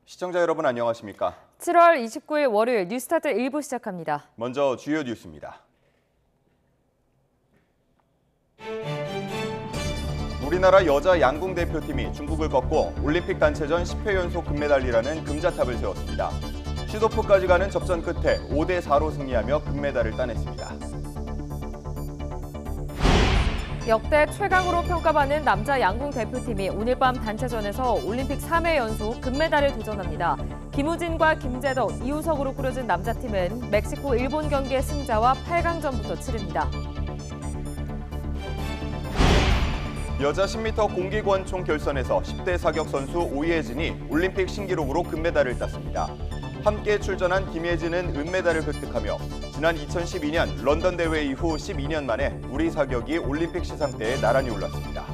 시청자 여러분 안녕하십니까? 7월 29일 월요일 뉴스타트 1부 시작합니다. 먼저 주요 뉴스입니다. 우리나라 여자 양궁 대표팀이 중국을 꺾고 올림픽 단체전 10회 연속 금메달이라는 금자탑을 세웠습니다. 슈도프까지 가는 접전 끝에 5대4로 승리하며 금메달을 따냈습니다. 역대 최강으로 평가받는 남자 양궁 대표팀이 오늘 밤 단체전에서 올림픽 3회 연속 금메달을 도전합니다. 김우진과 김재덕, 이우석으로 꾸려진 남자팀은 멕시코, 일본 경기의 승자와 8강전부터 치릅니다. 여자 10m 공기권총 결선에서 10대 사격 선수 오예진이 올림픽 신기록으로 금메달을 땄습니다. 함께 출전한 김예진은 은메달을 획득하며 지난 2012년 런던 대회 이후 12년 만에 우리 사격이 올림픽 시상대에 나란히 올랐습니다.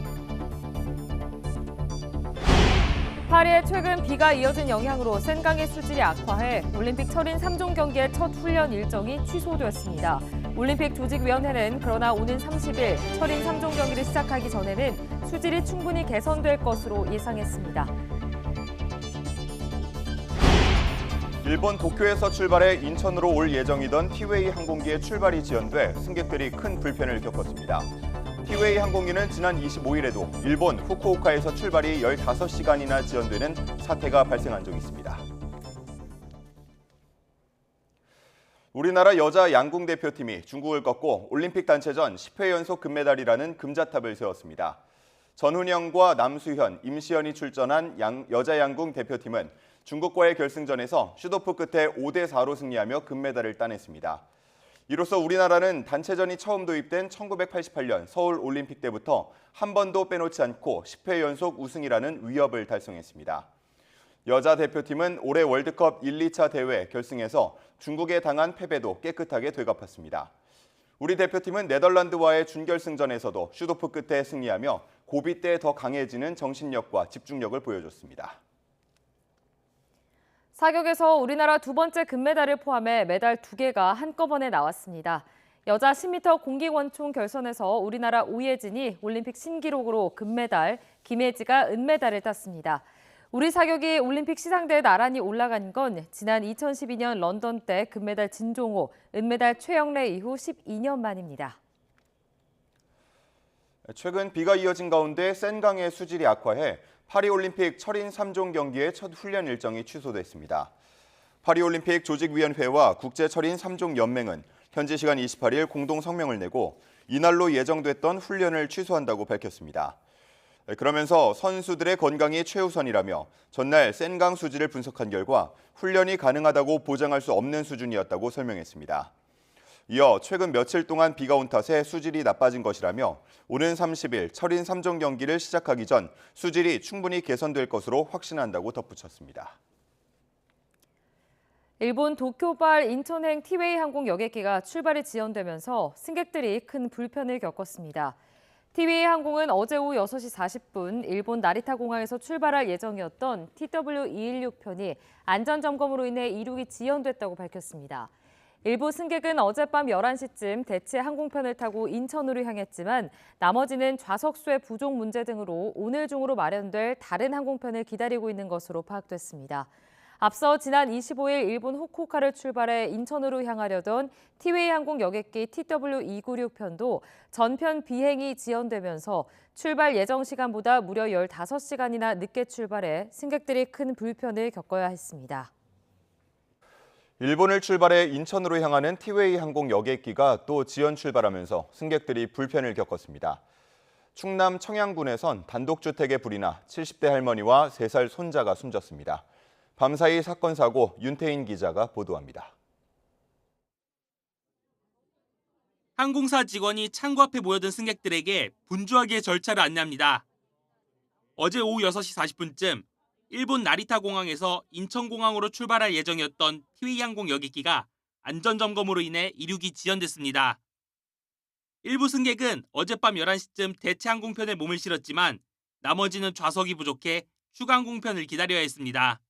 파리에 최근 비가 이어진 영향으로 센강의 수질이 악화해 올림픽 철인 3종 경기의 첫 훈련 일정이 취소되었습니다. 올림픽 조직위원회는 그러나 오는 30일 철인 3종 경기를 시작하기 전에는 수질이 충분히 개선될 것으로 예상했습니다. 일본 도쿄에서 출발해 인천으로 올 예정이던 티웨이 항공기의 출발이 지연돼 승객들이 큰 불편을 겪었습니다. 티웨이 항공기는 지난 25일에도 일본 후쿠오카에서 출발이 15시간이나 지연되는 사태가 발생한 적이 있습니다. 우리나라 여자 양궁 대표팀이 중국을 꺾고 올림픽 단체전 10회 연속 금메달이라는 금자탑을 세웠습니다. 전훈영과 남수현, 임시연이 출전한 여자 양궁 대표팀은 중국과의 결승전에서 슈도프 끝에 5대4로 승리하며 금메달을 따냈습니다. 이로써 우리나라는 단체전이 처음 도입된 1988년 서울 올림픽 때부터 한 번도 빼놓지 않고 10회 연속 우승이라는 위협을 달성했습니다. 여자 대표팀은 올해 월드컵 1, 2차 대회 결승에서 중국에 당한 패배도 깨끗하게 되갚았습니다. 우리 대표팀은 네덜란드와의 준결승전에서도 슈도프 끝에 승리하며 고비 때 더 강해지는 정신력과 집중력을 보여줬습니다. 사격에서 우리나라 두 번째 금메달을 포함해 메달 2개가 한꺼번에 나왔습니다. 여자 10m 공기권총 결선에서 우리나라 오예진이 올림픽 신기록으로 금메달, 김혜지가 은메달을 땄습니다. 우리 사격이 올림픽 시상대에 나란히 올라간 건 지난 2012년 런던 때 금메달 진종호, 은메달 최영래 이후 12년 만입니다. 최근 비가 이어진 가운데 센강의 수질이 악화해 파리올림픽 철인 3종 경기의 첫 훈련 일정이 취소됐습니다. 파리올림픽 조직위원회와 국제철인 3종 연맹은 현지 시간 28일 공동 성명을 내고 이날로 예정됐던 훈련을 취소한다고 밝혔습니다. 그러면서 선수들의 건강이 최우선이라며 전날 센강 수질을 분석한 결과 훈련이 가능하다고 보장할 수 없는 수준이었다고 설명했습니다. 이어 최근 며칠 동안 비가 온 탓에 수질이 나빠진 것이라며 오는 30일 철인 3종 경기를 시작하기 전 수질이 충분히 개선될 것으로 확신한다고 덧붙였습니다. 일본 도쿄발 인천행 티웨이 항공 여객기가 출발이 지연되면서 승객들이 큰 불편을 겪었습니다. 티웨이 항공은 어제 오후 6시 40분 일본 나리타 공항에서 출발할 예정이었던 TW216편이 안전점검으로 인해 이륙이 지연됐다고 밝혔습니다. 일부 승객은 어젯밤 11시쯤 대체 항공편을 타고 인천으로 향했지만 나머지는 좌석수의 부족 문제 등으로 오늘 중으로 마련될 다른 항공편을 기다리고 있는 것으로 파악됐습니다. 앞서 지난 25일 일본 후쿠오카를 출발해 인천으로 향하려던 티웨이 항공 여객기 TW296편도 전편 비행이 지연되면서 출발 예정 시간보다 무려 15시간이나 늦게 출발해 승객들이 큰 불편을 겪어야 했습니다. 일본을 출발해 인천으로 향하는 티웨이 항공 여객기가 또 지연 출발하면서 승객들이 불편을 겪었습니다. 충남 청양군에선 단독주택에 불이 나 70대 할머니와 3살 손자가 숨졌습니다. 밤사이 사건 사고 윤태인 기자가 보도합니다. 항공사 직원이 창구 앞에 모여든 승객들에게 분주하게 절차를 안내합니다. 어제 오후 6시 40분쯤 일본 나리타 공항에서 인천공항으로 출발할 예정이었던 티웨이 항공 여객기가 안전점검으로 인해 이륙이 지연됐습니다. 일부 승객은 어젯밤 11시쯤 대체 항공편에 몸을 실었지만 나머지는 좌석이 부족해 추가 항공편을 기다려야 했습니다.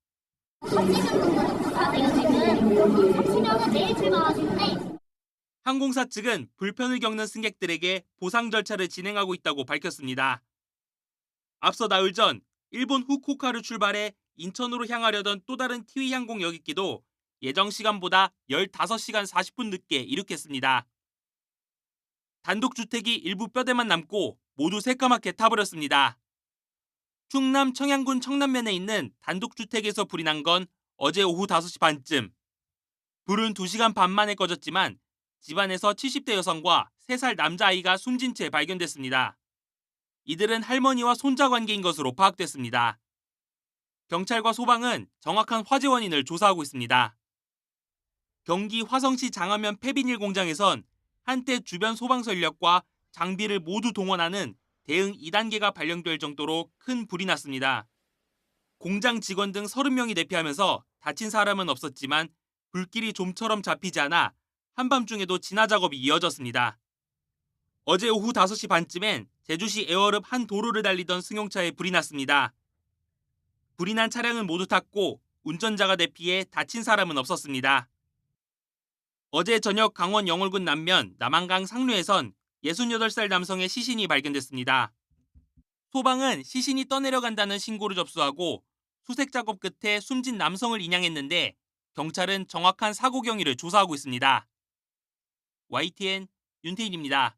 항공사 측은 불편을 겪는 승객들에게 보상 절차를 진행하고 있다고 밝혔습니다. 앞서 나흘 전 일본 후쿠오카를 출발해 인천으로 향하려던 또 다른 티웨이항공 여객기도 예정 시간보다 15시간 40분 늦게 이륙했습니다. 단독주택이 일부 뼈대만 남고 모두 새까맣게 타버렸습니다. 충남 청양군 청남면에 있는 단독주택에서 불이 난 건 어제 오후 5시 반쯤. 불은 2시간 반 만에 꺼졌지만 집안에서 70대 여성과 3살 남자아이가 숨진 채 발견됐습니다. 이들은 할머니와 손자 관계인 것으로 파악됐습니다. 경찰과 소방은 정확한 화재 원인을 조사하고 있습니다. 경기 화성시 장안면 폐비닐 공장에선 한때 주변 소방서 인력과 장비를 모두 동원하는 대응 2단계가 발령될 정도로 큰 불이 났습니다. 공장 직원 등 30명이 대피하면서 다친 사람은 없었지만 불길이 좀처럼 잡히지 않아 한밤중에도 진화 작업이 이어졌습니다. 어제 오후 5시 반쯤엔 제주시 애월읍 한 도로를 달리던 승용차에 불이 났습니다. 불이 난 차량은 모두 탔고 운전자가 대피해 다친 사람은 없었습니다. 어제 저녁 강원 영월군 남면 남한강 상류에선 68살 남성의 시신이 발견됐습니다. 소방은 시신이 떠내려간다는 신고를 접수하고 수색 작업 끝에 숨진 남성을 인양했는데 경찰은 정확한 사고 경위를 조사하고 있습니다. YTN 윤태인입니다.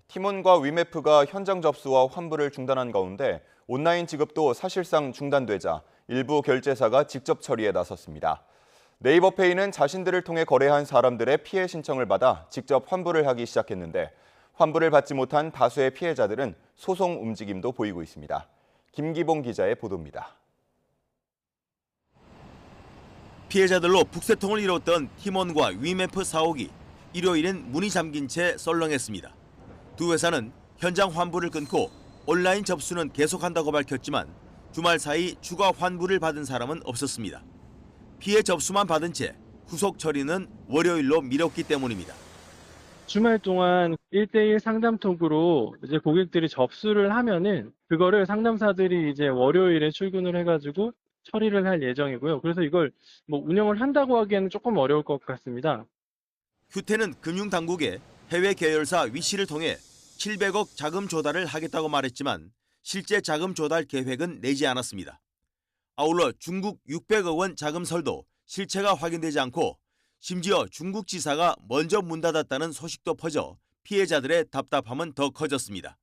티몬과 위메프가 현장 접수와 환불을 중단한 가운데 온라인 지급도 사실상 중단되자 일부 결제사가 직접 처리에 나섰습니다. 네이버페이는 자신들을 통해 거래한 사람들의 피해 신청을 받아 직접 환불을 하기 시작했는데 환불을 받지 못한 다수의 피해자들은 소송 움직임도 보이고 있습니다. 김기봉 기자의 보도입니다. 피해자들로 북새통을 이뤘던 티몬과 위메프 사옥이 일요일엔 문이 잠긴 채 썰렁했습니다. 두 회사는 현장 환불을 끊고 온라인 접수는 계속한다고 밝혔지만 주말 사이 추가 환불을 받은 사람은 없었습니다. 피해 접수만 받은 채 후속 처리는 월요일로 미뤘기 때문입니다. 주말 동안 1대1 상담톡으로 이제 고객들이 접수를 하면은 그거를 상담사들이 이제 월요일에 출근을 해가지고 처리를 할 예정이고요. 그래서 이걸 뭐 운영을 한다고 하기에는 조금 어려울 것 같습니다. 휴태는 금융당국에 해외 계열사 위씨를 통해 700억 자금 조달을 하겠다고 말했지만 실제 자금 조달 계획은 내지 않았습니다. 아울러 중국 600억 원 자금설도 실체가 확인되지 않고 심지어 중국 지사가 먼저 문 닫았다는 소식도 퍼져 피해자들의 답답함은 더 커졌습니다.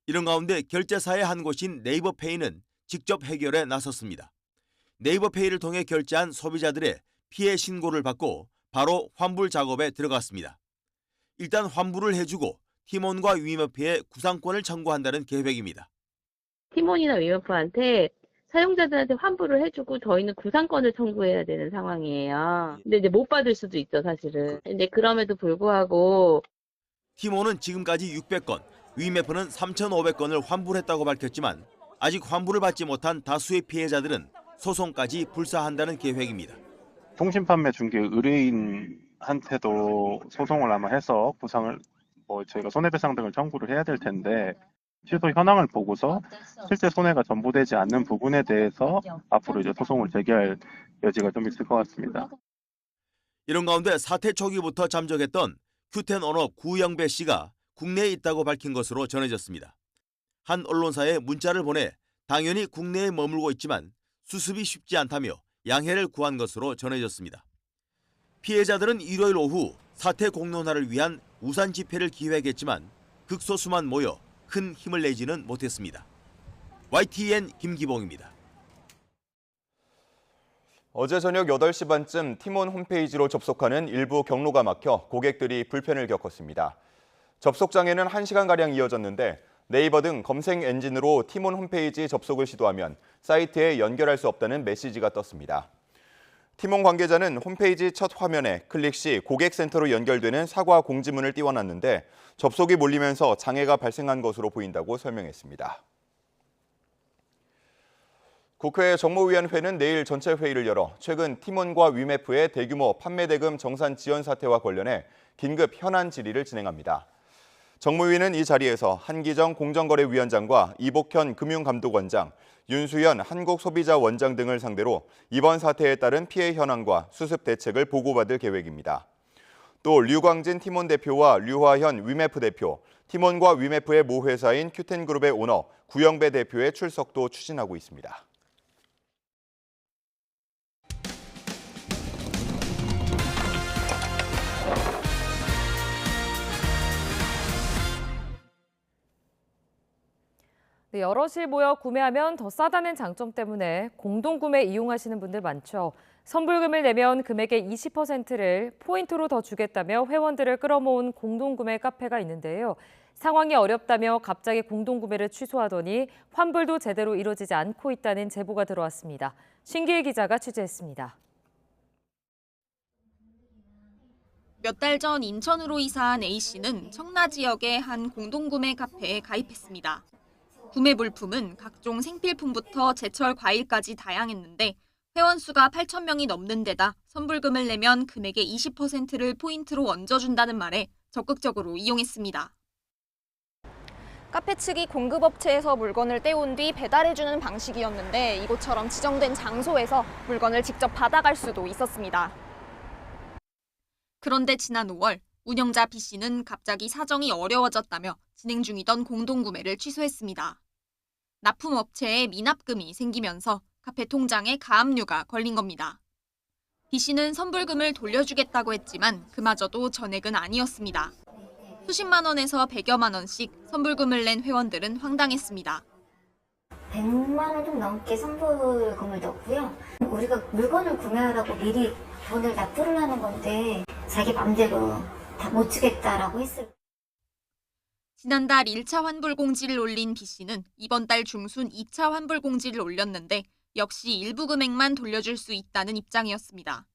이런 가운데 결제사의 한 곳인 네이버페이는 직접 해결에 나섰습니다. 네이버페이를 통해 결제한 소비자들의 피해 신고를 받고 바로 환불 작업에 들어갔습니다. 일단 환불을 해주고 티몬과 위메프에 구상권을 청구한다는 계획입니다. 티몬이나 위메프한테 사용자들한테 환불을 해주고 저희는 구상권을 청구해야 되는 상황이에요. 근데 이제 못 받을 수도 있죠, 사실은. 근데 그럼에도 불구하고 티몬은 지금까지 600건, 위메프는 3,500건을 환불했다고 밝혔지만 아직 환불을 받지 못한 다수의 피해자들은 소송까지 불사한다는 계획입니다. 통신판매 중개 의뢰인한테도 소송을 아마 해서 보상을 저희가 손해배상 등을 청구를 해야 될 텐데 취소 현황을 보고서 실제 손해가 전부되지 않는 부분에 대해서 앞으로 이제 소송을 제기할 여지가 좀 있을 것 같습니다. 이런 가운데 사태 초기부터 잠적했던 큐텐 오너 구영배 씨가 국내에 있다고 밝힌 것으로 전해졌습니다. 한 언론사에 문자를 보내 당연히 국내에 머물고 있지만 수습이 쉽지 않다며 양해를 구한 것으로 전해졌습니다. 피해자들은 일요일 오후 사태 공론화를 위한 우산 집회를 기획했지만 극소수만 모여 큰 힘을 내지는 못했습니다. YTN 김기봉입니다. 어제 저녁 8시 반쯤 티몬 홈페이지로 접속하는 일부 경로가 막혀 고객들이 불편을 겪었습니다. 접속장애는 1시간가량 이어졌는데 네이버 등 검색 엔진으로 티몬 홈페이지 접속을 시도하면 사이트에 연결할 수 없다는 메시지가 떴습니다. 티몬 관계자는 홈페이지 첫 화면에 클릭 시 고객센터로 연결되는 사과 공지문을 띄워놨는데 접속이 몰리면서 장애가 발생한 것으로 보인다고 설명했습니다. 국회 정무위원회는 내일 전체 회의를 열어 최근 티몬과 위메프의 대규모 판매 대금 정산 지연 사태와 관련해 긴급 현안 질의를 진행합니다. 정무위는 이 자리에서 한기정 공정거래위원장과 이복현 금융감독원장, 윤수연 한국소비자원장 등을 상대로 이번 사태에 따른 피해 현황과 수습 대책을 보고받을 계획입니다. 또 류광진 티몬 대표와 류화현 위메프 대표, 팀원과 위메프의 모 회사인 큐텐그룹의 오너 구영배 대표의 출석도 추진하고 있습니다. 네, 여럿이 모여 구매하면 더 싸다는 장점 때문에 공동구매 이용하시는 분들 많죠. 선불금을 내면 금액의 20%를 포인트로 더 주겠다며 회원들을 끌어모은 공동구매 카페가 있는데요. 상황이 어렵다며 갑자기 공동구매를 취소하더니 환불도 제대로 이루어지지 않고 있다는 제보가 들어왔습니다. 신기일 기자가 취재했습니다. 몇 달 전 인천으로 이사한 A씨는 청라 지역의 한 공동구매 카페에 가입했습니다. 구매 물품은 각종 생필품부터 제철 과일까지 다양했는데 회원 수가 8,000명이 넘는 데다 선불금을 내면 금액의 20%를 포인트로 얹어준다는 말에 적극적으로 이용했습니다. 카페 측이 공급업체에서 물건을 떼온 뒤 배달해주는 방식이었는데 이곳처럼 지정된 장소에서 물건을 직접 받아갈 수도 있었습니다. 그런데 지난 5월 운영자 B씨는 갑자기 사정이 어려워졌다며 진행 중이던 공동구매를 취소했습니다. 납품업체에 미납금이 생기면서 카페 통장에 가압류가 걸린 겁니다. B씨는 선불금을 돌려주겠다고 했지만 그마저도 전액은 아니었습니다. 수십만 원에서 100여만 원씩 선불금을 낸 회원들은 황당했습니다. 100만 원 좀 넘게 선불금을 넣고요. 우리가 물건을 구매하라고 미리 돈을 납부를 하는 건데 자기 맘대로 다 못 주겠다라고 했을. 지난달 1차 환불 공지를 올린 B씨는 이번 달 중순 2차 환불 공지를 올렸는데 역시 일부 금액만 돌려줄 수 있다는 입장이었습니다.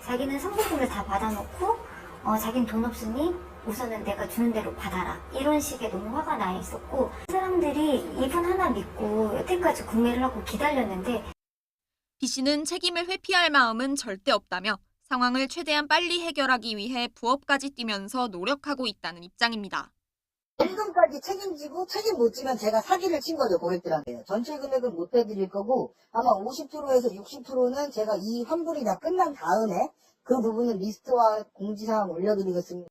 자기는 선불금을 다 받아놓고 자기는 돈 없으니 우선은 내가 주는 대로 받아라. 이런 식의 너무 화가 나 있었고 사람들이 이분 하나 믿고 여태까지 구매를 하고 기다렸는데 B씨는 책임을 회피할 마음은 절대 없다며 상황을 최대한 빨리 해결하기 위해 부업까지 뛰면서 노력하고 있다는 입장입니다. 현금까지 책임지고 책임 못 지면 제가 사기를 친 거죠, 고객들한테. 전체 금액은 못 해드릴 거고 아마 50%에서 60%는 제가 이 환불이 다 끝난 다음에 그 부분은 리스트와 공지사항 올려드리겠습니다.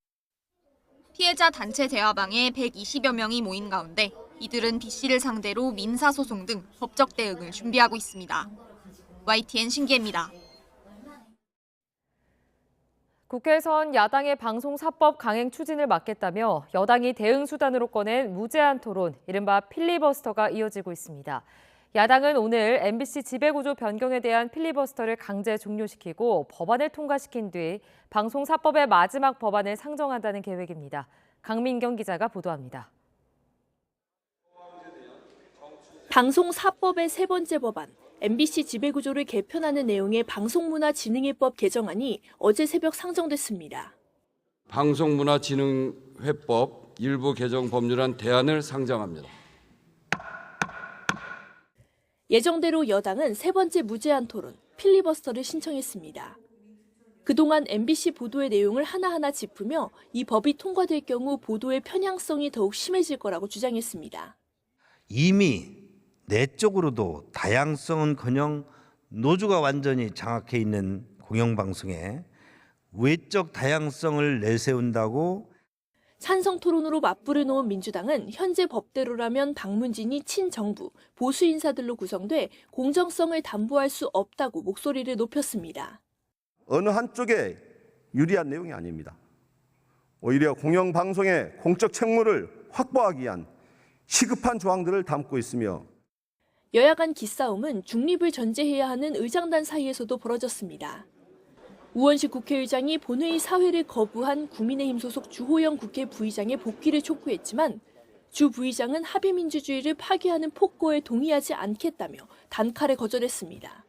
피해자 단체 대화방에 120여 명이 모인 가운데 이들은 B씨를 상대로 민사소송 등 법적 대응을 준비하고 있습니다. YTN 신기혜입니다. 국회에선 야당의 방송사법 강행 추진을 막겠다며 여당이 대응 수단으로 꺼낸 무제한 토론, 이른바 필리버스터가 이어지고 있습니다. 야당은 오늘 MBC 지배구조 변경에 대한 필리버스터를 강제 종료시키고 법안을 통과시킨 뒤 방송사법의 마지막 법안을 상정한다는 계획입니다. 강민경 기자가 보도합니다. 방송사법의 세 번째 법안, MBC 지배구조를 개편하는 내용의 방송문화진흥회법 개정안이 어제 새벽 상정됐습니다. 방송문화진흥회법 일부 개정 법률안 대안을 상정합니다. 예정대로 여당은 세 번째 무제한 토론, 필리버스터를 신청했습니다. 그동안 MBC 보도의 내용을 하나하나 짚으며 이 법이 통과될 경우 보도의 편향성이 더욱 심해질 거라고 주장했습니다. 이미 내적으로도 다양성은커녕 노조가 완전히 장악해 있는 공영방송에 외적 다양성을 내세운다고. 찬성 토론으로 맞불을 놓은 민주당은 현재 법대로라면 방문진이 친정부, 보수 인사들로 구성돼 공정성을 담보할 수 없다고 목소리를 높였습니다. 어느 한쪽에 유리한 내용이 아닙니다. 오히려 공영방송의 공적 책무를 확보하기 위한 시급한 조항들을 담고 있으며 여야 간 기싸움은 중립을 전제해야 하는 의장단 사이에서도 벌어졌습니다. 우원식 국회의장이 본회의 사회를 거부한 국민의힘 소속 주호영 국회 부의장의 복귀를 촉구했지만 주 부의장은 합의민주주의를 파괴하는 폭거에 동의하지 않겠다며 단칼에 거절했습니다.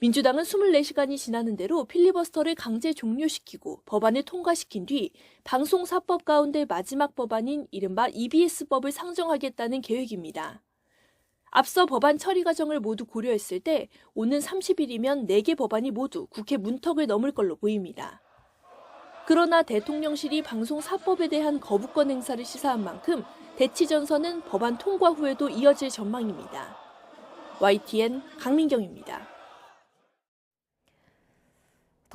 민주당은 24시간이 지나는 대로 필리버스터를 강제 종료시키고 법안을 통과시킨 뒤 방송사법 가운데 마지막 법안인 이른바 EBS법을 상정하겠다는 계획입니다. 앞서 법안 처리 과정을 모두 고려했을 때 오는 30일이면 4개 법안이 모두 국회 문턱을 넘을 걸로 보입니다. 그러나 대통령실이 방송사법에 대한 거부권 행사를 시사한 만큼 대치 전선은 법안 통과 후에도 이어질 전망입니다. YTN 강민경입니다.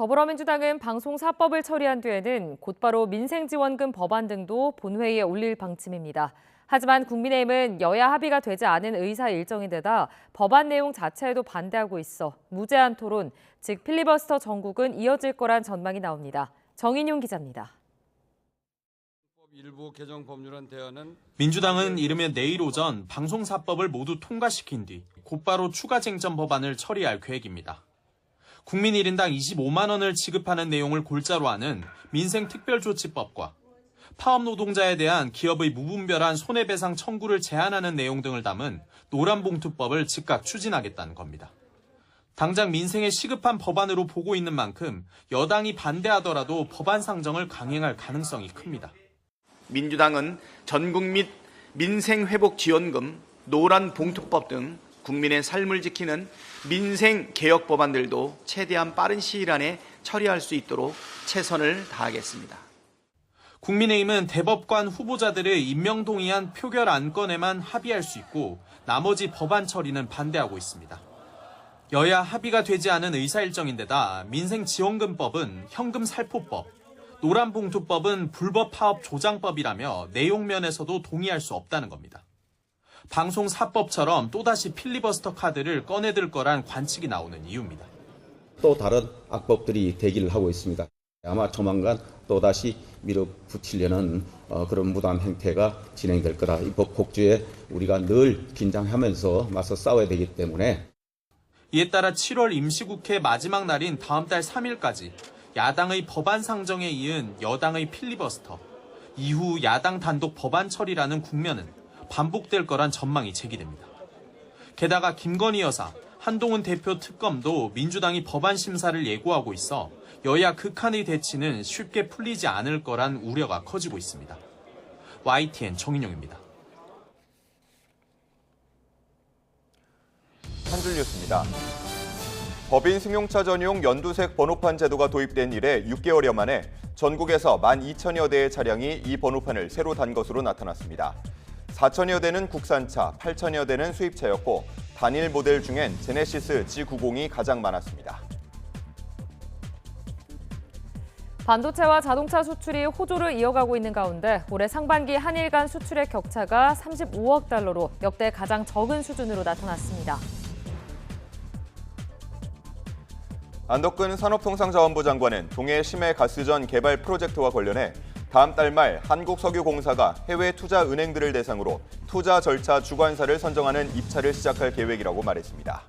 더불어민주당은 방송사법을 처리한 뒤에는 곧바로 민생지원금 법안 등도 본회의에 올릴 방침입니다. 하지만 국민의힘은 여야 합의가 되지 않은 의사 일정인데다 법안 내용 자체에도 반대하고 있어 무제한 토론, 즉 필리버스터 전국은 이어질 거란 전망이 나옵니다. 정인용 기자입니다. 일부 개정 법률안 대안은 민주당은 이르면 내일 오전 방송사법을 모두 통과시킨 뒤 곧바로 추가 쟁점 법안을 처리할 계획입니다. 국민 1인당 25만 원을 지급하는 내용을 골자로 하는 민생특별조치법과 파업 노동자에 대한 기업의 무분별한 손해배상 청구를 제한하는 내용 등을 담은 노란봉투법을 즉각 추진하겠다는 겁니다. 당장 민생에 시급한 법안으로 보고 있는 만큼 여당이 반대하더라도 법안 상정을 강행할 가능성이 큽니다. 민주당은 전국 및 민생회복지원금, 노란봉투법 등 국민의 삶을 지키는 민생개혁 법안들도 최대한 빠른 시일 안에 처리할 수 있도록 최선을 다하겠습니다. 국민의힘은 대법관 후보자들의 임명 동의안 표결 안건에만 합의할 수 있고 나머지 법안 처리는 반대하고 있습니다. 여야 합의가 되지 않은 의사일정인데다 민생지원금법은 현금살포법, 노란봉투법은 불법 파업 조장법이라며 내용 면에서도 동의할 수 없다는 겁니다. 방송사법처럼 또다시 필리버스터 카드를 꺼내들 거란 관측이 나오는 이유입니다. 또 다른 악법들이 대기를 하고 있습니다. 아마 조만간 또다시 밀어붙이려는 그런 무단 행태가 진행될 거라 이 법 곡주에 우리가 늘 긴장하면서 맞서 싸워야 되기 때문에 이에 따라 7월 임시국회 마지막 날인 다음 달 3일까지 야당의 법안 상정에 이은 여당의 필리버스터, 이후 야당 단독 법안 처리라는 국면은 반복될 거란 전망이 제기됩니다. 게다가 김건희 여사, 한동훈 대표 특검도 민주당이 법안 심사를 예고하고 있어 여야 극한의 대치는 쉽게 풀리지 않을 거란 우려가 커지고 있습니다. YTN 정인용입니다. 한 줄 뉴스입니다. 법인 승용차 전용 연두색 번호판 제도가 도입된 이래 6개월여 만에 전국에서 12,000여 대의 차량이 이 번호판을 새로 단 것으로 나타났습니다. 4,000여 대는 국산차, 8,000여 대는 수입차였고 단일 모델 중엔 제네시스 G90이 가장 많았습니다. 반도체와 자동차 수출이 호조를 이어가고 있는 가운데 올해 상반기 한일 간 수출액 격차가 35억 달러로 역대 가장 적은 수준으로 나타났습니다. 안덕근 산업통상자원부 장관은 동해 심해 가스전 개발 프로젝트와 관련해 다음 달 말 한국석유공사가 해외 투자 은행들을 대상으로 투자 절차 주관사를 선정하는 입찰을 시작할 계획이라고 말했습니다.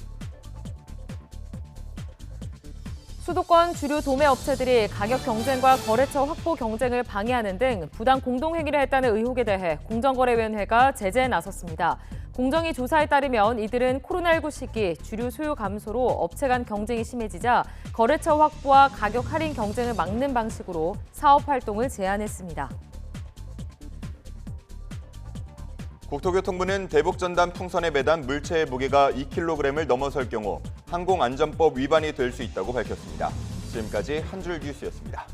수도권 주류 도매 업체들이 가격 경쟁과 거래처 확보 경쟁을 방해하는 등 부당 공동행위를 했다는 의혹에 대해 공정거래위원회가 제재에 나섰습니다. 공정위 조사에 따르면 이들은 코로나19 시기 주류 수요 감소로 업체 간 경쟁이 심해지자 거래처 확보와 가격 할인 경쟁을 막는 방식으로 사업 활동을 제한했습니다. 국토교통부는 대북전단 풍선에 매단 물체의 무게가 2kg을 넘어설 경우 항공안전법 위반이 될 수 있다고 밝혔습니다. 지금까지 한 줄 뉴스였습니다.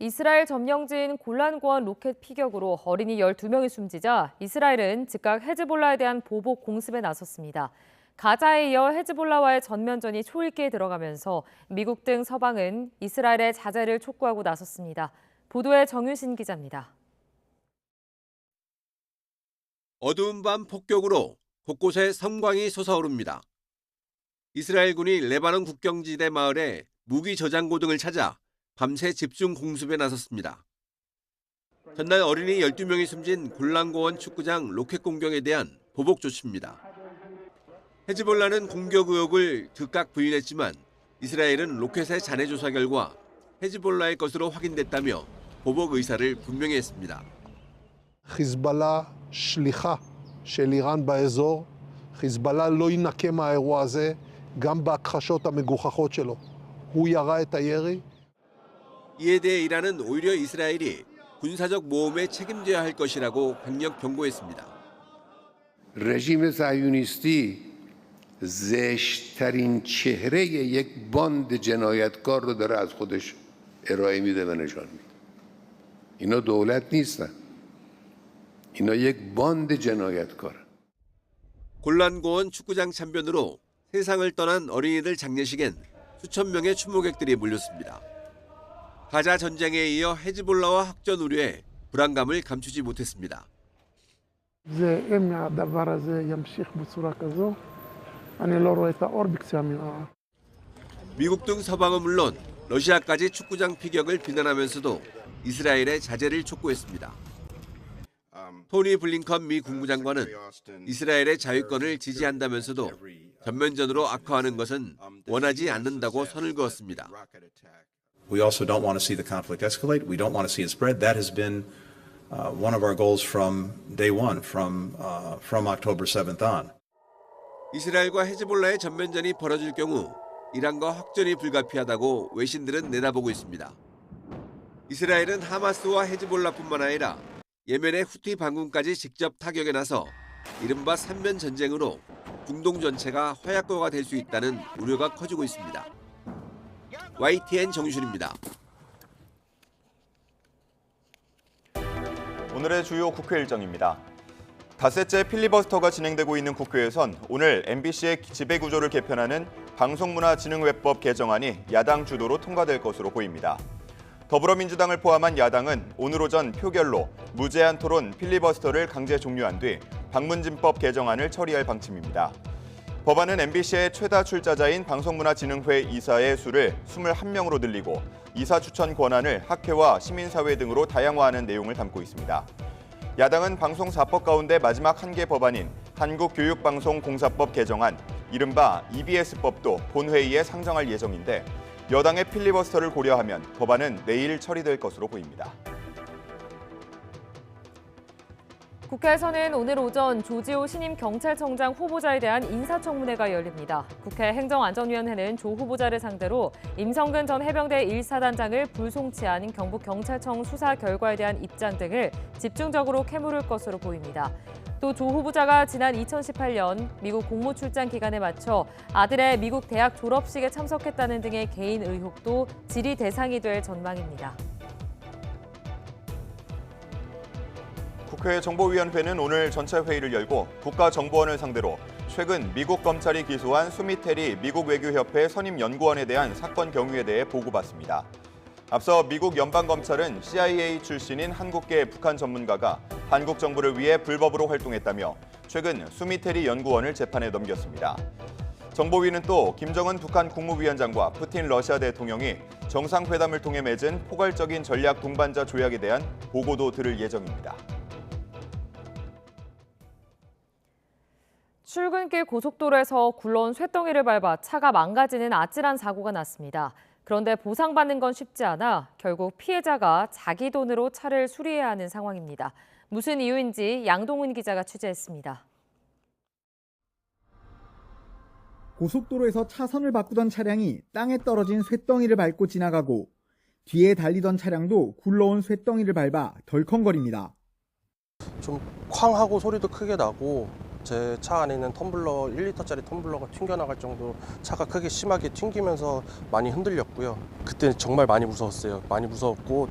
이스라엘 점령지인 골란고원 로켓 피격으로 어린이 12명이 숨지자 이스라엘은 즉각 헤즈볼라에 대한 보복 공습에 나섰습니다. 가자에 이어 헤즈볼라와의 전면전이 초읽기에 들어가면서 미국 등 서방은 이스라엘의 자제를 촉구하고 나섰습니다. 보도에 정유신 기자입니다. 어두운 밤 폭격으로 곳곳에 섬광이 솟아오릅니다. 이스라엘군이 레바논 국경지대 마을에 무기 저장고 등을 찾아 밤새 집중 공습에 나섰습니다. 전날 어린이 12명이 숨진 골란고원 축구장 로켓 공격에 대한 보복 조치입니다. 헤즈볼라는 공격 의혹을 즉각 부인했지만 이스라엘은 로켓의 잔해 조사 결과 헤즈볼라의 것으로 확인됐다며 보복 의사를 분명히 했습니다. חיזבאללה שליחה של איראן באזור. חיזבאללה לא ינקה מהאירוע הזה גם בהכחשות המגוחכות שלו. הוא ירה את הירי. 이에 대해 이란은 오히려 이스라엘이 군사적 모험에 책임져야 할 것이라고 강력 경고했습니다. رژیم صهیونیستی زشت‌ترین چهره یک باند جنایتکار رو داره از خودش ارائه میده و نشان میده. اینا دولت نیستن. اینا یک باند جنایتکار. 곤란고원 축구장 참변으로 세상을 떠난 어린이들 장례식엔 수천 명의 추모객들이 몰렸습니다. 가자 전쟁에 이어 헤즈볼라와 확전 우려에 불안감을 감추지 못했습니다. זה אם הדבר הזה ימשיך בצורה כזו, אני לא רואה את האור בקצה המנהרה. 미국 등 서방은 물론 러시아까지 축구장 피격을 비난하면서도 이스라엘의 자제를 촉구했습니다. 토니 블링컨 미 국무장관은 이스라엘의 자유권을 지지한다면서도 전면전으로 악화하는 것은 원하지 않는다고 선을 그었습니다. We also don't want to see the conflict escalate. We don't want to see it spread. That has been one of our goals from day one, from October 7th on. 이스라엘과 헤즈볼라의 전면전이 벌어질 경우 이란과 확전이 불가피하다고 외신들은 내다보고 있습니다. 이스라엘은 하마스와 헤즈볼라뿐만 아니라 예멘의 후티 반군까지 직접 타격에 나서 이른바 3면 전쟁으로 중동 전체가 화약고가 될 수 있다는 우려가 커지고 있습니다. YTN 정유준입니다. 오늘의 주요 국회 일정입니다. 닷새째 필리버스터가 진행되고 있는 국회에선 오늘 MBC의 지배구조를 개편하는 방송문화진흥회법 개정안이 야당 주도로 통과될 것으로 보입니다. 더불어민주당을 포함한 야당은 오늘 오전 표결로 무제한 토론 필리버스터를 강제 종료한 뒤 방문진법 개정안을 처리할 방침입니다. 법안은 MBC의 최다 출자자인 방송문화진흥회 이사의 수를 21명으로 늘리고 이사 추천 권한을 학회와 시민사회 등으로 다양화하는 내용을 담고 있습니다. 야당은 방송사법 가운데 마지막 한 개 법안인 한국교육방송공사법 개정안, 이른바 EBS법도 본회의에 상정할 예정인데 여당의 필리버스터를 고려하면 법안은 내일 처리될 것으로 보입니다. 국회에서는 오늘 오전 조지호 신임 경찰청장 후보자에 대한 인사청문회가 열립니다. 국회 행정안전위원회는 조 후보자를 상대로 임성근 전 해병대 1사단장을 불송치한 경북경찰청 수사 결과에 대한 입장 등을 집중적으로 캐물을 것으로 보입니다. 또 조 후보자가 지난 2018년 미국 공모 출장 기간에 맞춰 아들의 미국 대학 졸업식에 참석했다는 등의 개인 의혹도 질의 대상이 될 전망입니다. 국회 정보위원회는 오늘 전체 회의를 열고 국가정보원을 상대로 최근 미국 검찰이 기소한 수미테리 미국 외교협회 선임 연구원에 대한 사건 경위에 대해 보고받습니다. 앞서 미국 연방검찰은 CIA 출신인 한국계 북한 전문가가 한국 정부를 위해 불법으로 활동했다며 최근 수미테리 연구원을 재판에 넘겼습니다. 정보위는 또 김정은 북한 국무위원장과 푸틴 러시아 대통령이 정상회담을 통해 맺은 포괄적인 전략 동반자 조약에 대한 보고도 들을 예정입니다. 출근길 고속도로에서 굴러온 쇳덩이를 밟아 차가 망가지는 아찔한 사고가 났습니다. 그런데 보상받는 건 쉽지 않아 결국 피해자가 자기 돈으로 차를 수리해야 하는 상황입니다. 무슨 이유인지 양동훈 기자가 취재했습니다. 고속도로에서 차선을 바꾸던 차량이 땅에 떨어진 쇳덩이를 밟고 지나가고 뒤에 달리던 차량도 굴러온 쇳덩이를 밟아 덜컹거립니다. 좀 쾅 하고 소리도 크게 나고 제 차 안에 있는 텀블러 1리터짜리 텀블러가 튕겨나갈 정도로 차가 크게 심하게 튕기면서 많이 흔들렸고요. 그때 정말 많이 무서웠어요. 많이 무서웠고.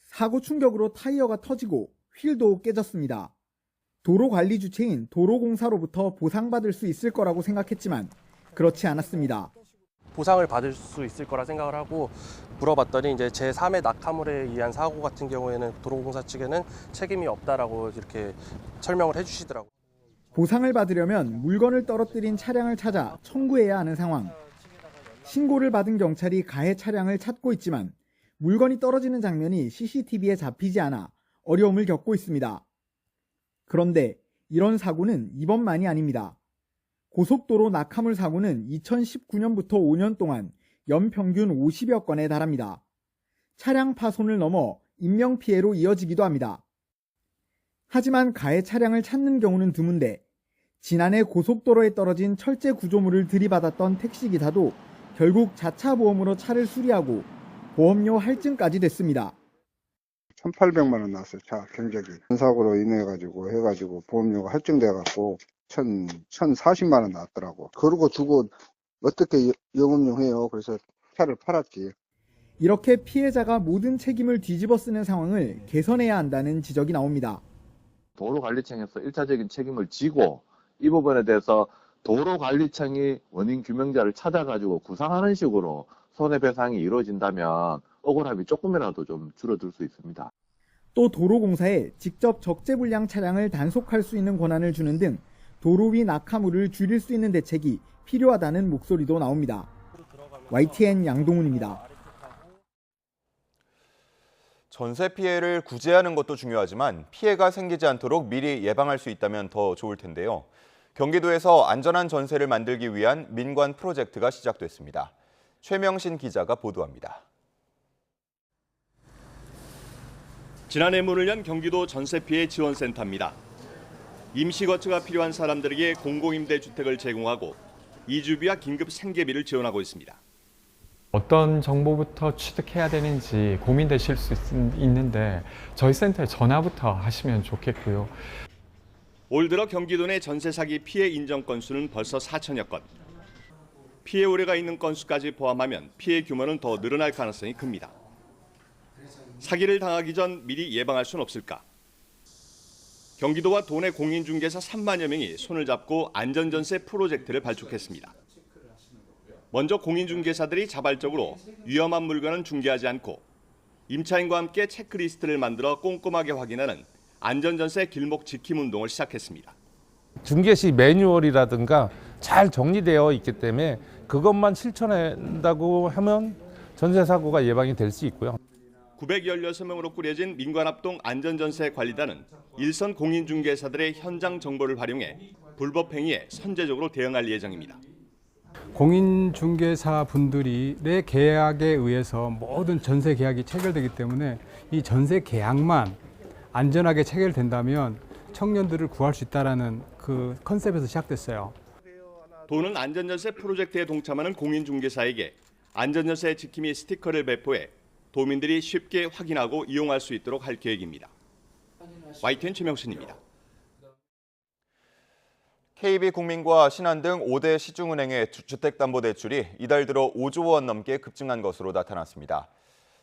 사고 충격으로 타이어가 터지고 휠도 깨졌습니다. 도로관리 주체인 도로공사로부터 보상받을 수 있을 거라고 생각했지만 그렇지 않았습니다. 보상을 받을 수 있을 거라 생각을 하고 물어봤더니 이제 제3의 낙하물에 의한 사고 같은 경우에는 도로공사 측에는 책임이 없다라고 이렇게 설명을 해주시더라고요. 보상을 받으려면 물건을 떨어뜨린 차량을 찾아 청구해야 하는 상황. 신고를 받은 경찰이 가해 차량을 찾고 있지만 물건이 떨어지는 장면이 CCTV에 잡히지 않아 어려움을 겪고 있습니다. 그런데 이런 사고는 이번만이 아닙니다. 고속도로 낙하물 사고는 2019년부터 5년 동안 연평균 50여 건에 달합니다. 차량 파손을 넘어 인명피해로 이어지기도 합니다. 하지만 가해 차량을 찾는 경우는 드문데 지난해 고속도로에 떨어진 철제 구조물을 들이받았던 택시기사도 결국 자차 보험으로 차를 수리하고 보험료 할증까지 됐습니다. 1,800만 원 나왔어요. 차 경적이. 사고로 인해 가지고 보험료가 할증돼 갖고 1,040만 원 나왔더라고. 그러고 주고 어떻게 영업용 해요. 그래서 차를 팔았지. 이렇게 피해자가 모든 책임을 뒤집어 쓰는 상황을 개선해야 한다는 지적이 나옵니다. 도로관리청에서 1차적인 책임을 지고 이 부분에 대해서 도로관리청이 원인 규명자를 찾아가지고 구상하는 식으로 손해배상이 이루어진다면 억울함이 조금이라도 좀 줄어들 수 있습니다. 또 도로공사에 직접 적재불량 차량을 단속할 수 있는 권한을 주는 등 도로 위 낙하물을 줄일 수 있는 대책이 필요하다는 목소리도 나옵니다. YTN 양동훈입니다. 전세 피해를 구제하는 것도 중요하지만 피해가 생기지 않도록 미리 예방할 수 있다면 더 좋을 텐데요. 경기도에서 안전한 전세를 만들기 위한 민관 프로젝트가 시작됐습니다. 최명신 기자가 보도합니다. 지난해 문을 연 경기도 전세피해 지원센터입니다. 임시거처가 필요한 사람들에게 공공임대주택을 제공하고 이주비와 긴급 생계비를 지원하고 있습니다. 어떤 정보부터 취득해야 되는지 고민되실 수 있는데 저희 센터에 전화부터 하시면 좋겠고요. 올 들어 경기도 내 전세 사기 피해 인정 건수는 벌써 4천여 건. 피해 우려가 있는 건수까지 포함하면 피해 규모는 더 늘어날 가능성이 큽니다. 사기를 당하기 전 미리 예방할 수는 없을까? 경기도와 도내 공인중개사 3만여 명이 손을 잡고 안전전세 프로젝트를 발족했습니다. 먼저 공인중개사들이 자발적으로 위험한 물건은 중개하지 않고 임차인과 함께 체크리스트를 만들어 꼼꼼하게 확인하는 안전전세 길목 지킴 운동을 시작했습니다. 중개 시 매뉴얼이라든가 잘 정리되어 있기 때문에 그것만 실천한다고 하면 전세 사고가 예방이 될 수 있고요. 916명으로 꾸려진 민관합동 안전전세 관리단은 일선 공인중개사들의 현장 정보를 활용해 불법 행위에 선제적으로 대응할 예정입니다. 공인중개사 분들이 내 계약에 의해서 모든 전세 계약이 체결되기 때문에 이 전세 계약만 안전하게 체결된다면 청년들을 구할 수 있다는 그 컨셉에서 시작됐어요. 도는 안전전세 프로젝트에 동참하는 공인중개사에게 안전전세 지킴이 스티커를 배포해 도민들이 쉽게 확인하고 이용할 수 있도록 할 계획입니다. YTN 최명신입니다. KB국민과 신한 등 5대 시중은행의 주택담보대출이 이달 들어 5조 원 넘게 급증한 것으로 나타났습니다.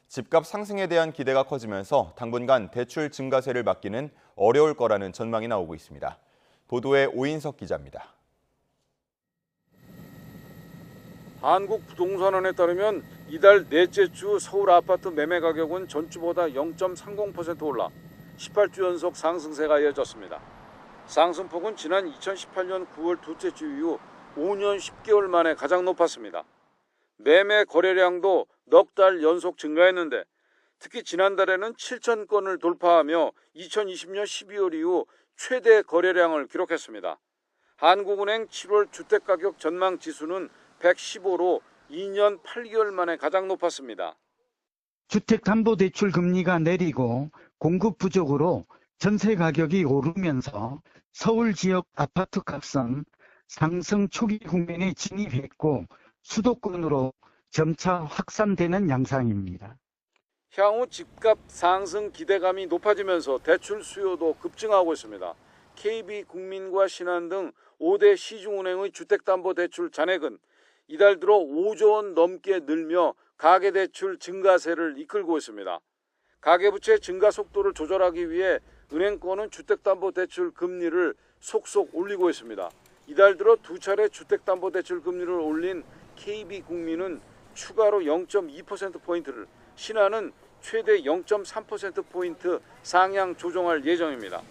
집값 상승에 대한 기대가 커지면서 당분간 대출 증가세를 막기는 어려울 거라는 전망이 나오고 있습니다. 보도에 오인석 기자입니다. 한국부동산원에 따르면 이달 넷째 주 서울 아파트 매매 가격은 전주보다 0.30% 올라 18주 연속 상승세가 이어졌습니다. 상승폭은 지난 2018년 9월 둘째 주 이후 5년 10개월 만에 가장 높았습니다. 매매 거래량도 넉 달 연속 증가했는데 특히 지난달에는 7천 건을 돌파하며 2020년 12월 이후 최대 거래량을 기록했습니다. 한국은행 7월 주택가격 전망 지수는 115로 2년 8개월 만에 가장 높았습니다. 주택담보대출 금리가 내리고 공급 부족으로 전세 가격이 오르면서 서울 지역 아파트 값은 상승 초기 국면에 진입했고 수도권으로 점차 확산되는 양상입니다. 향후 집값 상승 기대감이 높아지면서 대출 수요도 급증하고 있습니다. KB국민과 신한 등 5대 시중은행의 주택담보대출 잔액은 이달 들어 5조 원 넘게 늘며 가계대출 증가세를 이끌고 있습니다. 가계부채 증가 속도를 조절하기 위해 은행권은 주택담보대출 금리를 속속 올리고 있습니다. 이달 들어 두 차례 주택담보대출 금리를 올린 KB국민은 추가로 0.2%포인트를, 신한은 최대 0.3%포인트 상향 조정할 예정입니다.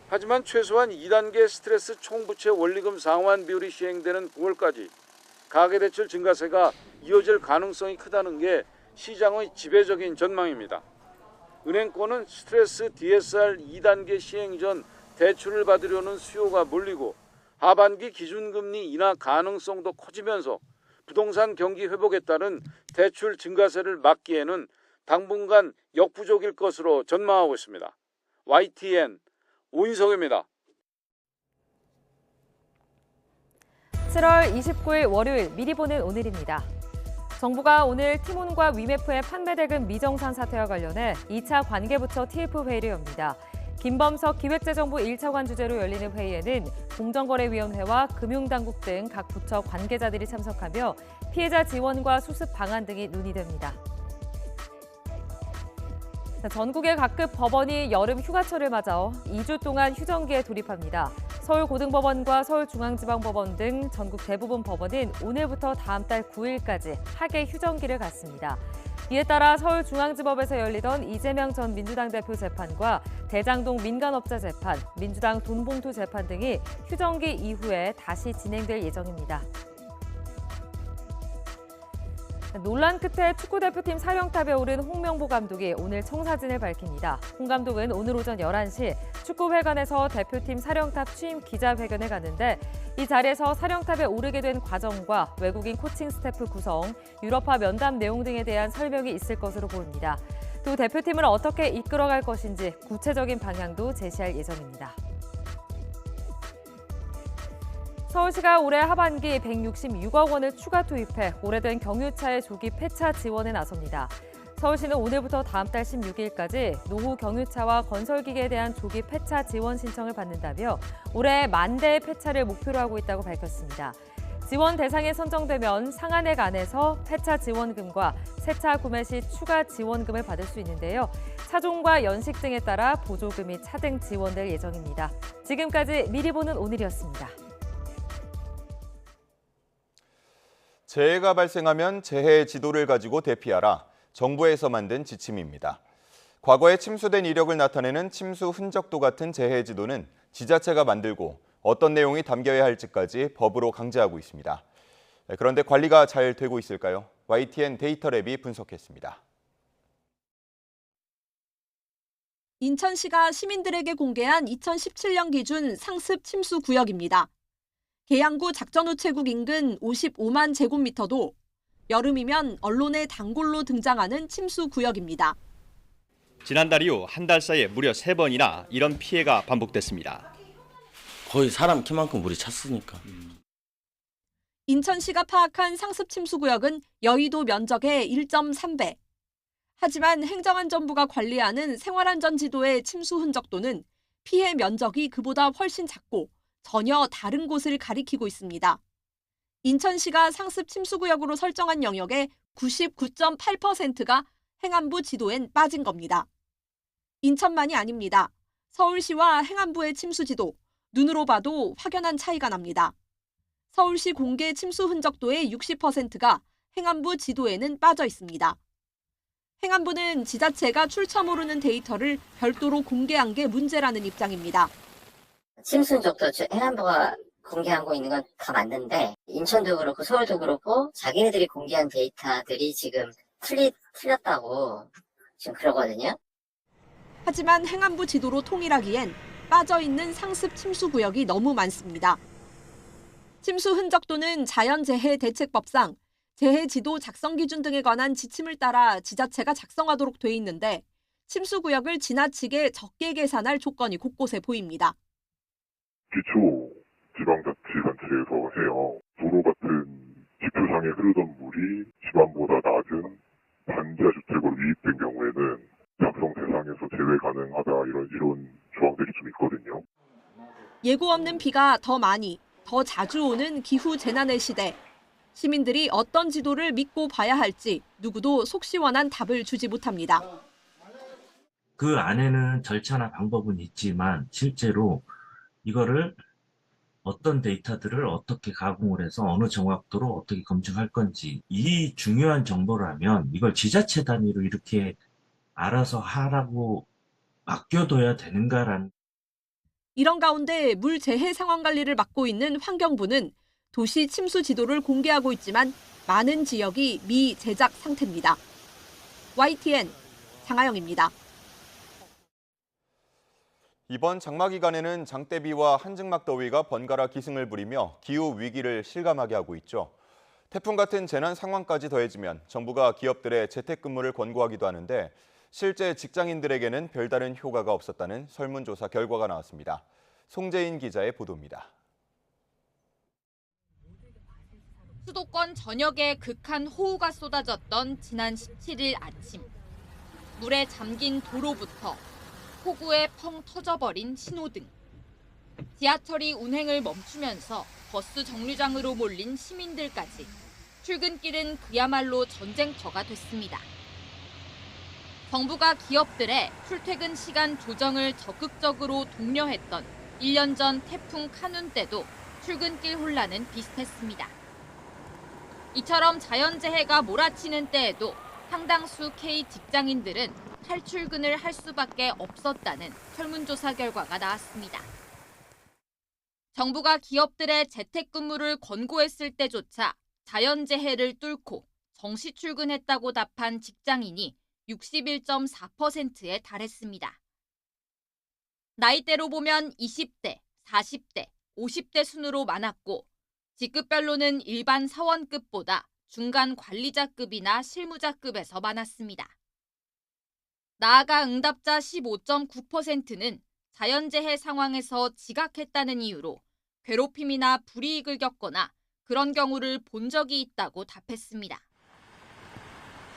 하지만 최소한 2단계 스트레스 총부채 원리금 상환 비율이 시행되는 9월까지 가계대출 증가세가 이어질 가능성이 크다는 게 시장의 지배적인 전망입니다. 은행권은 스트레스 DSR 2단계 시행 전 대출을 받으려는 수요가 몰리고 하반기 기준금리 인하 가능성도 커지면서 부동산 경기 회복에 따른 대출 증가세를 막기에는 당분간 역부족일 것으로 전망하고 있습니다. YTN 오인석입니다. 7월 29일 월요일 미리 보는 오늘입니다. 정부가 오늘 티몬과 위메프의 판매 대금 미정산 사태와 관련해 2차 관계부처 TF 회의를 엽니다. 김범석 기획재정부 1차관 주재로 열리는 회의에는 공정거래위원회와 금융당국 등 각 부처 관계자들이 참석하며 피해자 지원과 수습 방안 등이 논의됩니다. 전국의 각급 법원이 여름 휴가철을 맞아 2주 동안 휴정기에 돌입합니다. 서울고등법원과 서울중앙지방법원 등 전국 대부분 법원은 오늘부터 다음 달 9일까지 학예 휴정기를 갖습니다. 이에 따라 서울중앙지법에서 열리던 이재명 전 민주당 대표 재판과 대장동 민간업자 재판, 민주당 돈봉투 재판 등이 휴정기 이후에 다시 진행될 예정입니다. 논란 끝에 축구대표팀 사령탑에 오른 홍명보 감독이 오늘 청사진을 밝힙니다. 홍 감독은 오늘 오전 11시 축구회관에서 대표팀 사령탑 취임 기자회견에 갔는데 이 자리에서 사령탑에 오르게 된 과정과 외국인 코칭 스태프 구성, 유럽파 면담 내용 등에 대한 설명이 있을 것으로 보입니다. 또 대표팀을 어떻게 이끌어갈 것인지 구체적인 방향도 제시할 예정입니다. 서울시가 올해 하반기 166억 원을 추가 투입해 오래된 경유차의 조기 폐차 지원에 나섭니다. 서울시는 오늘부터 다음 달 16일까지 노후 경유차와 건설기계에 대한 조기 폐차 지원 신청을 받는다며 올해 10,000대의 폐차를 목표로 하고 있다고 밝혔습니다. 지원 대상에 선정되면 상한액 안에서 폐차 지원금과 새 차 구매 시 추가 지원금을 받을 수 있는데요. 차종과 연식 등에 따라 보조금이 차등 지원될 예정입니다. 지금까지 미리 보는 오늘이었습니다. 재해가 발생하면 재해 지도를 가지고 대피하라. 정부에서 만든 지침입니다. 과거에 침수된 이력을 나타내는 침수 흔적도 같은 재해 지도는 지자체가 만들고 어떤 내용이 담겨야 할지까지 법으로 강제하고 있습니다. 그런데 관리가 잘 되고 있을까요? YTN 데이터랩이 분석했습니다. 인천시가 시민들에게 공개한 2017년 기준 상습 침수 구역입니다. 계양구 작전우체국 인근 55만 제곱미터도 여름이면 언론의 단골로 등장하는 침수 구역입니다. 지난달 이후 한 달 사이에 무려 3번이나 이런 피해가 반복됐습니다. 거의 사람 키만큼 물이 찼으니까. 인천시가 파악한 상습 침수 구역은 여의도 면적의 1.3배. 하지만 행정안전부가 관리하는 생활안전지도의 침수 흔적도는 피해 면적이 그보다 훨씬 작고 전혀 다른 곳을 가리키고 있습니다. 인천시가 상습 침수구역으로 설정한 영역의 99.8%가 행안부 지도엔 빠진 겁니다. 인천만이 아닙니다. 서울시와 행안부의 침수지도, 눈으로 봐도 확연한 차이가 납니다. 서울시 공개 침수 흔적도의 60%가 행안부 지도에는 빠져 있습니다. 행안부는 지자체가 출처 모르는 데이터를 별도로 공개한 게 문제라는 입장입니다. 침수 흔적도 행안부가 공개하고 있는 건 다 맞는데 인천도 그렇고 서울도 그렇고 자기네들이 공개한 데이터들이 지금 틀렸다고 지금 그러거든요. 하지만 행안부 지도로 통일하기엔 빠져있는 상습 침수 구역이 너무 많습니다. 침수 흔적도는 자연재해 대책법상 재해지도 작성 기준 등에 관한 지침을 따라 지자체가 작성하도록 돼 있는데 침수 구역을 지나치게 적게 계산할 조건이 곳곳에 보입니다. 기초 지방자치단체에서 해요. 도로 같은 지표상에 흐르던 물이 집안보다 낮은 반지하 주택으로 유입된 경우에는 작성 대상에서 제외 가능하다 이런 조항들이 좀 있거든요. 예고 없는 비가 더 많이, 더 자주 오는 기후 재난의 시대. 시민들이 어떤 지도를 믿고 봐야 할지 누구도 속 시원한 답을 주지 못합니다. 그 안에는 절차나 방법은 있지만 실제로 이거를 어떤 데이터들을 어떻게 가공을 해서 어느 정확도로 어떻게 검증할 건지 이 중요한 정보라면 이걸 지자체 단위로 이렇게 알아서 하라고 맡겨둬야 되는가라는. 이런 가운데 물 재해 상황 관리를 맡고 있는 환경부는 도시 침수 지도를 공개하고 있지만 많은 지역이 미제작 상태입니다. YTN 장하영입니다. 이번 장마 기간에는 장대비와 한증막 더위가 번갈아 기승을 부리며 기후 위기를 실감하게 하고 있죠. 태풍 같은 재난 상황까지 더해지면 정부가 기업들의 재택근무를 권고하기도 하는데 실제 직장인들에게는 별다른 효과가 없었다는 설문조사 결과가 나왔습니다. 송재인 기자의 보도입니다. 수도권 전역에 극한 호우가 쏟아졌던 지난 17일 아침. 물에 잠긴 도로부터 폭우에 펑 터져버린 신호등. 지하철이 운행을 멈추면서 버스 정류장으로 몰린 시민들까지 출근길은 그야말로 전쟁터가 됐습니다. 정부가 기업들의 출퇴근 시간 조정을 적극적으로 독려했던 1년 전 태풍 카눈 때도 출근길 혼란은 비슷했습니다. 이처럼 자연재해가 몰아치는 때에도 상당수 K 직장인들은 탈출근을 할 수밖에 없었다는 설문조사 결과가 나왔습니다. 정부가 기업들의 재택근무를 권고했을 때조차 자연재해를 뚫고 정시 출근했다고 답한 직장인이 61.4%에 달했습니다. 나이대로 보면 20대, 40대, 50대 순으로 많았고 직급별로는 일반 사원급보다 중간 관리자급이나 실무자급에서 많았습니다. 나아가 응답자 15.9%는 자연재해 상황에서 지각했다는 이유로 괴롭힘이나 불이익을 겪거나 그런 경우를 본 적이 있다고 답했습니다.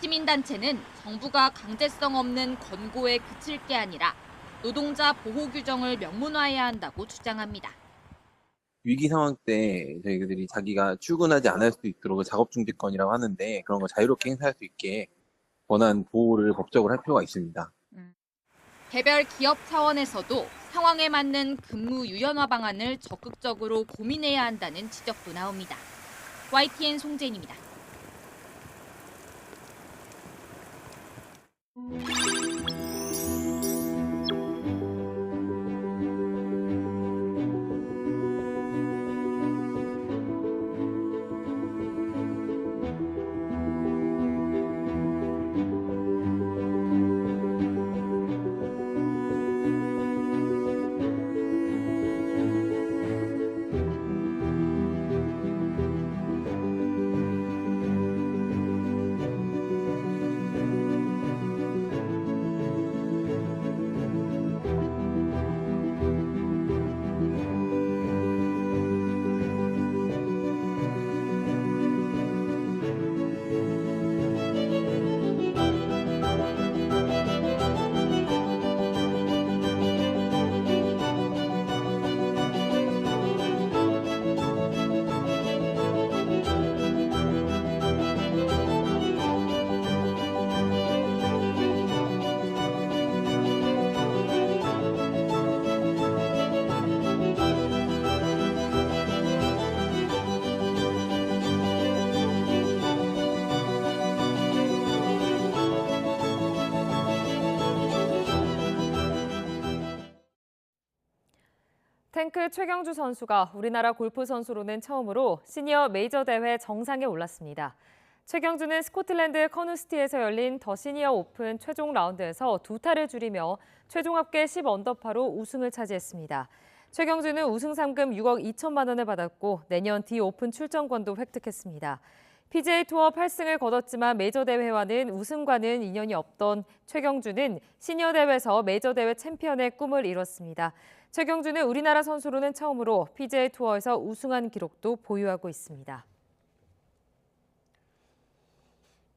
시민단체는 정부가 강제성 없는 권고에 그칠 게 아니라 노동자 보호 규정을 명문화해야 한다고 주장합니다. 위기 상황 때 저희들이 자기가 출근하지 않을 수 있도록 작업 중지권이라고 하는데 그런 거 자유롭게 행사할 수 있게 권한 보호를 법적으로 할 필요가 있습니다. 개별 기업 차원에서도 상황에 맞는 근무 유연화 방안을 적극적으로 고민해야 한다는 지적도 나옵니다. YTN 송재인입니다. 탱크 최경주 선수가 우리나라 골프 선수로는 처음으로 시니어 메이저 대회 정상에 올랐습니다. 최경주는 스코틀랜드 커누스티에서 열린 더 시니어 오픈 최종 라운드에서 2타를 줄이며 최종 합계 10언더파로 우승을 차지했습니다. 최경주는 우승 상금 6억 2천만 원을 받았고 내년 D 오픈 출전권도 획득했습니다. PGA 투어 8승을 거뒀지만 메이저 대회와는 우승과는 인연이 없던 최경주는 시니어 대회에서 메이저 대회 챔피언의 꿈을 이뤘습니다. 최경주는 우리나라 선수로는 처음으로 PGA 투어에서 우승한 기록도 보유하고 있습니다.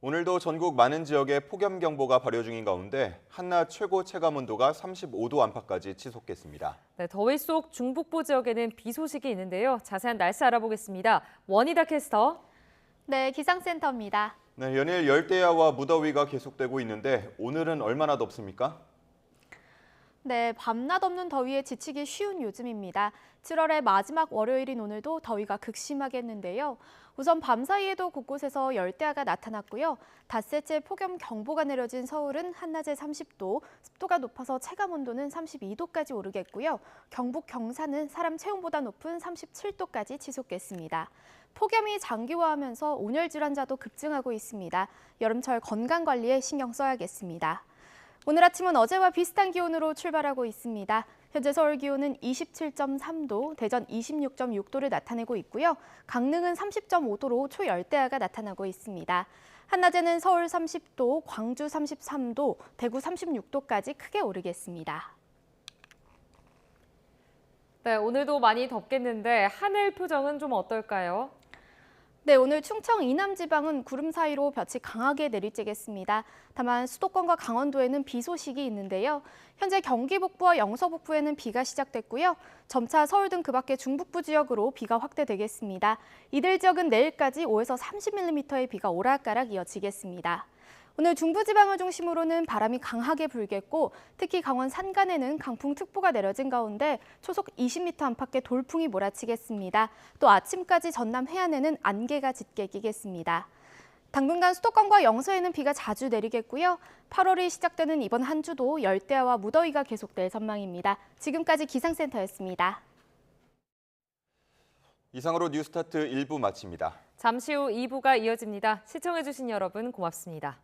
오늘도 전국 많은 지역에 폭염경보가 발효 중인 가운데 한낮 최고 체감 온도가 35도 안팎까지 치솟겠습니다. 네, 더위 속 중북부 지역에는 비 소식이 있는데요. 자세한 날씨 알아보겠습니다. 원희다 캐스터. 네, 기상센터입니다. 네, 연일 열대야와 무더위가 계속되고 있는데 오늘은 얼마나 덥습니까? 네, 밤낮 없는 더위에 지치기 쉬운 요즘입니다. 7월의 마지막 월요일인 오늘도 더위가 극심하겠는데요. 우선 밤사이에도 곳곳에서 열대야가 나타났고요. 닷새째 폭염경보가 내려진 서울은 한낮에 30도, 습도가 높아서 체감온도는 32도까지 오르겠고요. 경북 경산은 사람 체온보다 높은 37도까지 치솟겠습니다. 폭염이 장기화하면서 온열 질환자도 급증하고 있습니다. 여름철 건강관리에 신경 써야겠습니다. 오늘 아침은 어제와 비슷한 기온으로 출발하고 있습니다. 현재 서울 기온은 27.3도, 대전 26.6도를 나타내고 있고요. 강릉은 30.5도로 초열대야가 나타나고 있습니다. 한낮에는 서울 30도, 광주 33도, 대구 36도까지 크게 오르겠습니다. 네, 오늘도 많이 덥겠는데 하늘 표정은 좀 어떨까요? 네, 오늘 충청 이남 지방은 구름 사이로 볕이 강하게 내리쬐겠습니다. 다만 수도권과 강원도에는 비 소식이 있는데요. 현재 경기 북부와 영서 북부에는 비가 시작됐고요. 점차 서울 등 그 밖의 중북부 지역으로 비가 확대되겠습니다. 이들 지역은 내일까지 5에서 30mm의 비가 오락가락 이어지겠습니다. 오늘 중부지방을 중심으로는 바람이 강하게 불겠고 특히 강원 산간에는 강풍특보가 내려진 가운데 초속 20m 안팎의 돌풍이 몰아치겠습니다. 또 아침까지 전남 해안에는 안개가 짙게 끼겠습니다. 당분간 수도권과 영서에는 비가 자주 내리겠고요. 8월이 시작되는 이번 한 주도 열대야와 무더위가 계속될 전망입니다. 지금까지 기상센터였습니다. 이상으로 뉴스타트 1부 마칩니다. 잠시 후 2부가 이어집니다. 시청해주신 여러분 고맙습니다.